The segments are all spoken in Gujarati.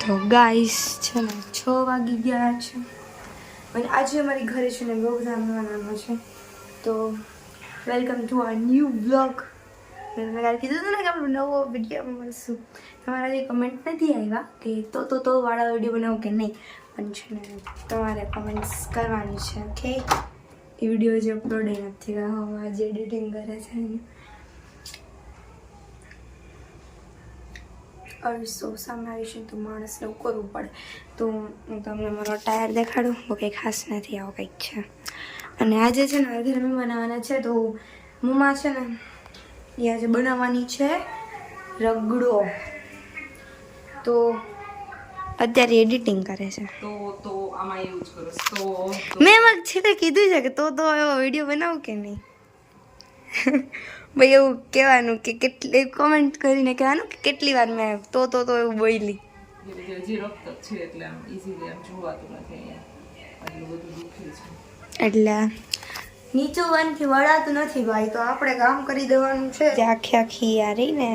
તો ગાઈસ છે ને 6 વાગી ગયા છે અને આજે અમારી ઘરે છે ને બહુ બધા મહેમાનો છે. તો welcome to our new vlog. મેં કાલે કીધું હતું ને કે આપણે નવો વિડીયો મળશું. તમારા જે કમેન્ટ નથી આવ્યા કે તો વાળા વિડીયો બનાવો કે નહીં, પણ છે ને તમારે કમેન્ટ્સ કરવાની છે. ઓકે, એ વિડીયો જે અપલોડ નથી કર્યો, આજે એડિટિંગ કરે છે. અરસો સામે આવી છે તો માણસને એવું કરવું પડે. તો હું તમને મારો ટાયર દેખાડું. બહુ કંઈ ખાસ નથી, આવો કંઈક છે. અને આજે છે ને ઘરે બનાવવાના છે. તો મમ્મા છે ને એ આજે બનાવવાની છે રગડો. તો અત્યારે એડિટિંગ કરે છે. તો આમાં એવું જ કરો. તો મેં એમાં છેલ્લે કીધું છે કે તો એવો વિડીયો બનાવું કે નહીં. ભાઈ એવું કહેવાનું કે કેટલી કોમેન્ટ કરીને કહેવાનું કે કેટલી વાર મેં તો એવું બોલી. હજી રક્ત છે એટલે આમ ઈઝીલી આમ જોવાતું નથી અહીંયા. આટલું બધું દુખે છે એટલે નીચું વનથી વળાતું નથી ભાઈ. તો આપણે કામ કરી દેવાનું છે. આખી આ રહી ને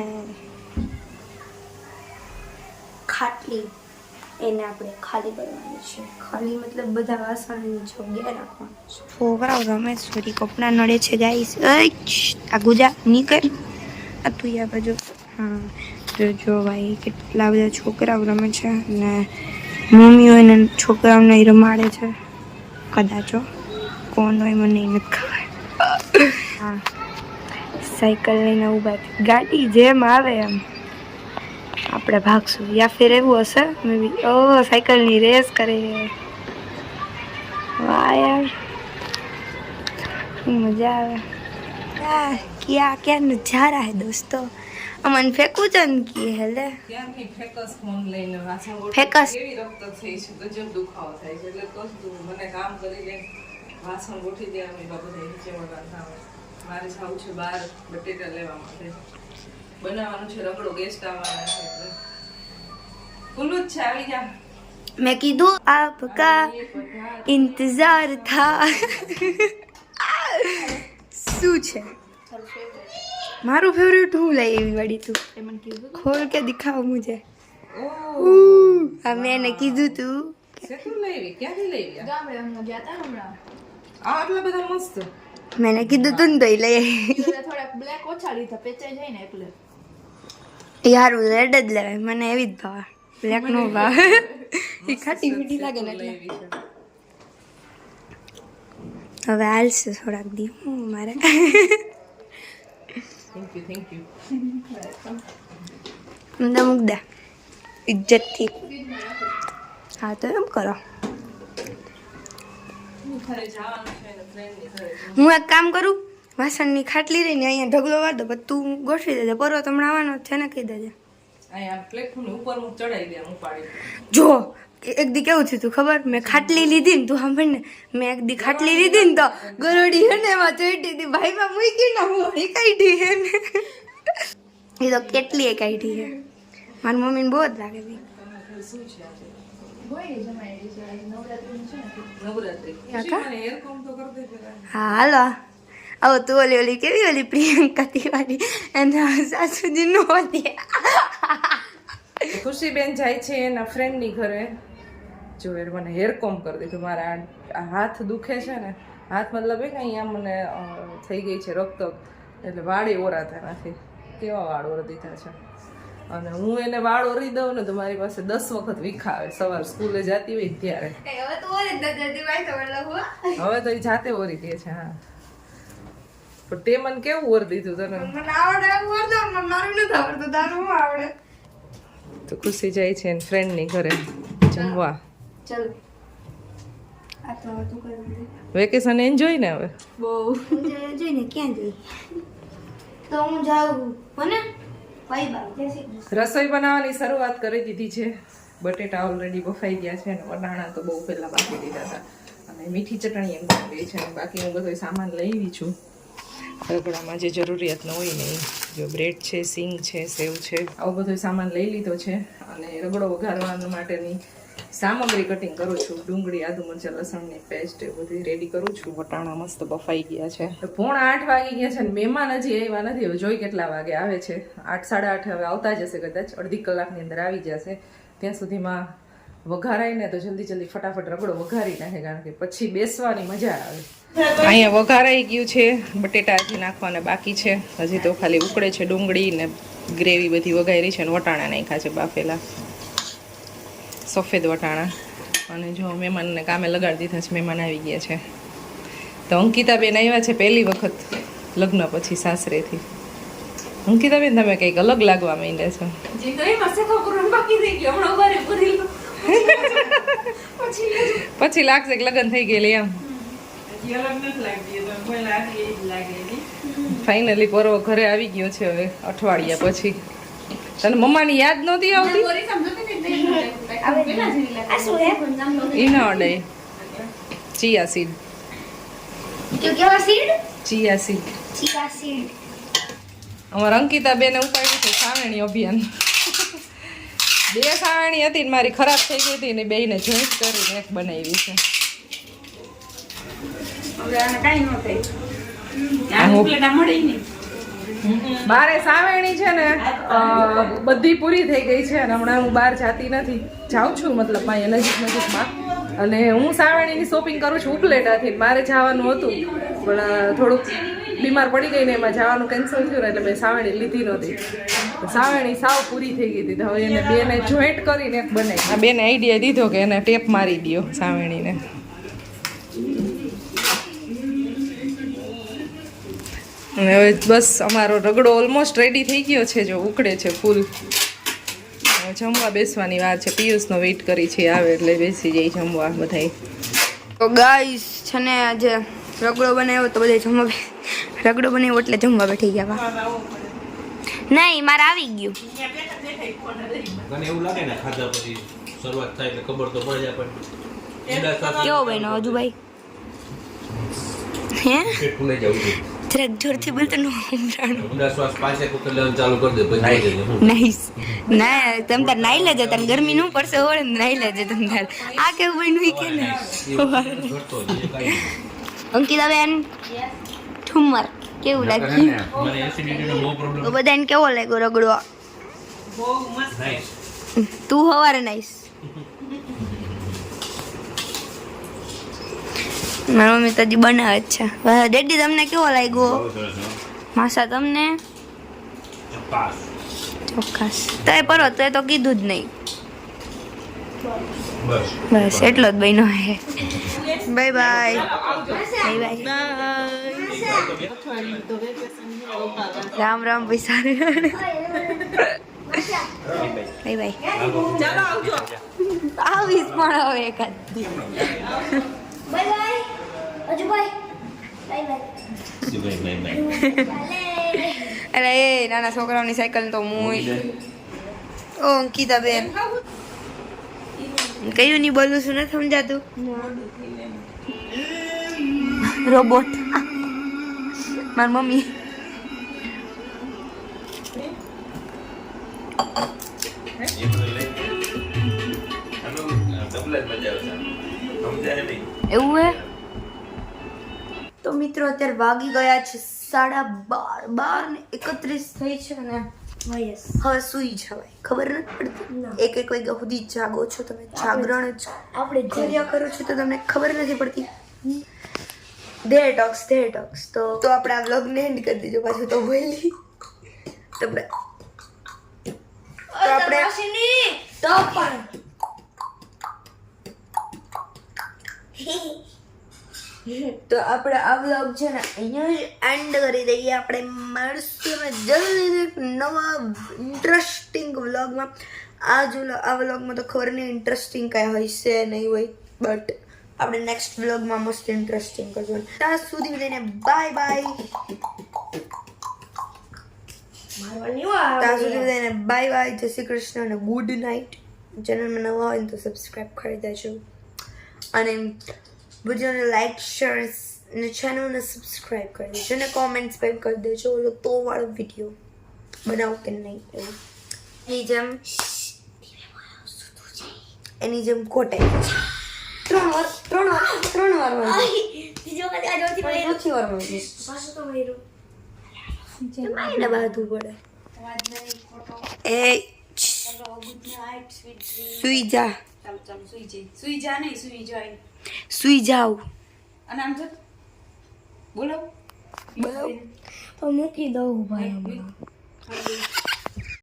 ખાટલી, એને આપણે ખાલી કરવાની છે. ખાલી મતલબ બધા વાસણની જગ્યાએ રાખવાનું છે. છોકરાઓ રમેશ્વરી કપડાં નડે છે ગાઈસ. આ ગુજા નીકળ આ તું આ બાજુ. હા જો ભાઈ કેટલા બધા છોકરાઓ રમે છે ને મમ્મીઓ એને છોકરાઓને રમાડે છે. કદાચો કોણ હોય મને નથી ખબર. હા સાયકલ લઈને ઊભા છે. ગાડી જેમ આવે એમ આપણે ભાગશું. યા ફિર એવું હશે મે બી. ઓ સાયકલની રેસ કરે. વાહ યાર મજા આવે. क्या नजारा है दोस्तों. अमन फेंकू जन की हेले ક્યાંથી ફેકસ ફોન લઈને વાસણ ફેકસ. કેવી રક્ત થઈ છે, ગજબ દુખાવો થાય છે. એટલે તો જ મને કામ કરી દે, વાસણ ગોઠવી દે. અમે બધા નીચે વળવા મારે જવું છે બહાર બટેટા લેવા માટે. બનાવવાનું છે રગડો. ગેસ્ટ આવવાના છે એટલે ખુલ્લું જ છે. આવી જા. मैं कीधु आपका इंतजार था. શું છે મારું ફેવરેટ? હું લઈ એવી વાળી તું ખોલ કે દિખાવ મુझे. હા મેં એને કીધું તું. શેતું લેવી? ક્યાંથી લેવી? ગામડે હમણાં ગયા હતા હમણાં. આ આટલા બધા મસ્ત. મેં કીધું તું ને તો લઈ આવી. થોડાક બ્લેક ઓછા લીધા, પેચાઈ જાય ને એટલે. યાર રેડ જ લેવાય, મને એવી જ ભાવે. બ્લેક નો ભાવે. એ ખાટી મીઠી લાગે ને એટલે. હવે હાલશે થોડાક દી હું મારે. થેન્ક યુ અંદર મૂક દે ઇજ્જતથી. હા તો એમ કરો. હું એક કામ કરું, વાસણની ખાટલી રહીને અહીંયા ઢગલો વાર દો, પછી તું ગોઠવી દેજે. પર્વત હમણાં આવવાનો છે ને કહી દેજે. અહીંયા પ્લેટફોર્મ ઉપર હું ચડાવી દે હું પાડી. જો એક દી કેવું થયું તું ખબર? મેં ખાટલી લીધી ને, તું સાંભળ ને, મેં એક દી ખાટલી લીધી ને તો ગરોડી હે ને એમાં ચોઈટી હતી. ભાઈમાં મૂકી ને મોડી કાઢી હે ને. એ તો કેટલી કાઢી હે. મારી મમ્મીને બહુ જ લાગે છે. શું છે આજે? હા હાલો. આવો તું ઓલી કેવી ઓલી પ્રિયંકા તિવારી એના સાસુજી નો હતી. ખુશીબેન જાય છે એના ફ્રેન્ડની ઘરે. જો મને હેર કોમ કરી દીધું. મારા આ હાથ દુખે છે ને, હાથ મતલબ એ કે અહીંયા મને થઈ ગઈ છે રક્ત, એટલે વાળે ઓરાતા નથી. કેવા વાળ ઓરી દીધા છે. અને હું એને વાળ ઓરી દઉં ને તો મારી પાસે 10 વખત વિખાવે. સવાર સ્કૂલે જતી હોય ત્યારે. હવે તો એ જાતે ઓરી દે છે. હા પણ તે મને કેવું ઓરી દીધું તને? તો ખુશી જાય છે એની ફ્રેન્ડની ઘરે જમવા. ચલો આ તો તું કરી દે. વેકેશન એન્જોય ને હવે બહુ જોઈને ક્યાં જઈ. તો હું જાઉં મને બાય બાય. રસોઈ બનાવવાની શરૂઆત કરી દીધી છે. બટેટા ઓલરેડી બફાઈ ગયા છે અને વટાણા તો બહુ પહેલા બાકી દીધા હતા. અને મીઠી ચટણી એમ બની ગઈ છે. અને બાકી હું બધો સામાન લઈ આવી છું રગડામાં જે જરૂરિયાત ન હોય ને. જો બ્રેડ છે, સિંગ છે, સેવ છે, આવો બધો સામાન લઈ લીધો છે. અને રગડો વઘારવા માટેની સામગ્રી કટિંગ કરું છું. ડુંગળી, આદુ, મરચાં, લસણની પેસ્ટ એ બધી રેડી કરું છું. વટાણા મસ્ત બફાઈ ગયા છે. 7:45 વાગી ગયા છે ને મહેમાન હજી આવ્યા નથી. હવે જોઈ કેટલા વાગે આવે છે. 8, 8:30 હવે આવતા જશે કદાચ. અડધી કલાકની અંદર આવી જશે. ત્યાં સુધીમાં વઘારાય ને તો જલ્દી જલ્દી ફટાફટ રગડો વઘારી નાખે, કારણ કે પછી બેસવાની મજા આવે. અહીંયા વઘારાઈ ગયું છે, બટેટા હજી નાખવાના બાકી છે, હજી તો ખાલી ઉકળે છે. ડુંગળી ને ગ્રેવી બધી વઘારી છે, ને વટાણા નાખ્યા છે બાફેલા, સફેદ વટાણા. અને જો મહેમાનને કામે લગાડી દીધા છે, મહેમાન આવી ગયા છે. તો અંકિતાબેન આવ્યા છે પહેલી વખત લગ્ન પછી સાસરેથી. અંકિતાબેન તમે કંઈક અલગ લાગવા માંડ્યા છો. પછી લાગશે કે લગ્ન થઈ ગયેલી એમ. ફાઇનલી પરવો ઘરે આવી ગયો છે હવે અઠવાડિયા પછી. તને મમ્માની યાદ નહોતી આવતી? ઈના અડાય ચિયા સીડ. ચિયા સીડ. અમારા અંકિતા બેને ઉપાડ્યું છે સાવણી અભિયાન. 2 સાવણી હતી ને મારી ખરાબ થઈ ગઈ હતી ને બેયને જોઈન્ટ કરીને એક બનાવી છે. મારે સાવણી છે ને બધી પૂરી થઈ ગઈ છે, અને હમણાં હું બહાર જાતી નથી. જાઉં છું મતલબ અહીંયા નજીકમાં, અને હું સાવણીની શોપિંગ કરું છું ઉપલેટાથી. મારે જવાનું હતું પણ થોડુંક બીમાર પડી ગઈ ને એમાં જવાનું કેન્સલ થયું ને એટલે મેં સાવણી લીધી નહોતી. સાવણી સાવ પૂરી થઈ ગઈ હતી. હવે એને બેને જોઈન્ટ કરીને એક બનાવી. આ બેને આઈડિયા દીધો કે એને ટેપ મારી દો સાવણીને. અને હવે બસ અમારો રગડો ઓલમોસ્ટ રેડી થઈ ગયો છે, જો ઉકળે છે ફૂલ. જમવા બેસવાની વાર છે, પિયુષનો વેઇટ કરી છે આવે એટલે બેસી જાય જમવા બધાય. તો ગાઈસ છે ને આજે રગડો બનાવ્યો તો બધા જમવા, રગડો બનાવ્યો એટલે જમવા બેઠી ગયા. નહીં મારે આવી ગયું. મને એવું લાગે ને ખાધા પછી શરૂઆત થાય એટલે ખબર તો પડે જ આપણને. કેવો બન્યો હજુભાઈ? હે ફૂલે જાવ છે. જરાક જોરથી બોલતો ન સંભળાણું. ઊંડા શ્વાસ 5 વખત લેવાનું ચાલુ કરી દે પછી આવી જશે. નાઈસ. ના તમ તાર નાઈ લેજે, તને ગરમી નું પડશે હોળે નાઈ લેજે તમ તાર. આ કેવું બન્યું ઈ કે ને. અંકિતાબેન ઠુમર કેવું લાગ્યું? મને એસિડિટીનો બહુ પ્રોબ્લેમ. તો બધાને કેવો લાગ્યો રગડો? નાઈસ. તું હવારે નાઈસ. મારી મમ્મી તો હજી બનાવે જ છે. ડેડી તમને કેવો લાગ્યો? માસા તમને? ચોક્કસ. તો એ પરો તો એ તો કીધું જ નહીં. બસ એટલો જ બન્યો હે. Bye bye. Bye bye. Ram Ram પૈસા. Bye bye. આવીશ પણ હવે એકાદ. Bye bye Ajubhai. Bye bye. અરે એ નાના છોકરાઓની સાયકલ તો મુય. ઓ અંકિતા બેન કયું નહીં બોલું છું ને સમજાતું? રોબોટ. મારી મમ્મી. એવું હે? તો મિત્રો અત્યારે વાગી ગયા છે 12:31 થઈ છે ને હવે સુઈ જવાય. ખબર નથી પડતી. એક વાગ્યા સુધી જાગો છો તમે, જાગરણ જ આપણે કર્યા કરો છો તો તમને ખબર નથી પડતી. There talks. તો આપણે આ વ્લોગને એન્ડ કરી દીધો પાછું તો બોલી. તો આપણે આ વ્લોગ છે ને અહીંયા જ એન્ડ કરી દઈએ. આપણે મળશું ને જલ્દી એક નવા ઇન્ટરેસ્ટિંગ વ્લોગમાં. આ વ્લોગમાં તો ખબર નહીં ઇન્ટરેસ્ટિંગ કાંઈ હોય છે નહીં હોય, બટ આપણે નેક્સ્ટ વ્લોગમાં મસ્ત ઇન્ટરેસ્ટિંગ કરશું. ત્યાં સુધી બધાને બાય બાય. ત્યાં સુધી બધાને બાય બાય. જય શ્રી કૃષ્ણ અને ગુડ નાઇટ. ચેનલમાં નવા હોય તો સબસ્ક્રાઈબ કરી દેજો, અને વિડીયોને લાઈક શેર અને ચેનલને સબસ્ક્રાઈબ કરી દેજો, અને કોમેન્ટ્સ પણ કરી દેજો તો વાળો વિડીયો બનાવો કે નહીં એવું. એની જેમ કોટાઈ 3 વાર બાંધવું પડે. એ સુઈ જા ચાલો ચાલો સુઈ જઈ સુઈ જા નહીં સુઈ જાય સુઈ જાવ અને આમ જો બોલો બરાબર તો મૂકી દઉં ભાઈ હળવી.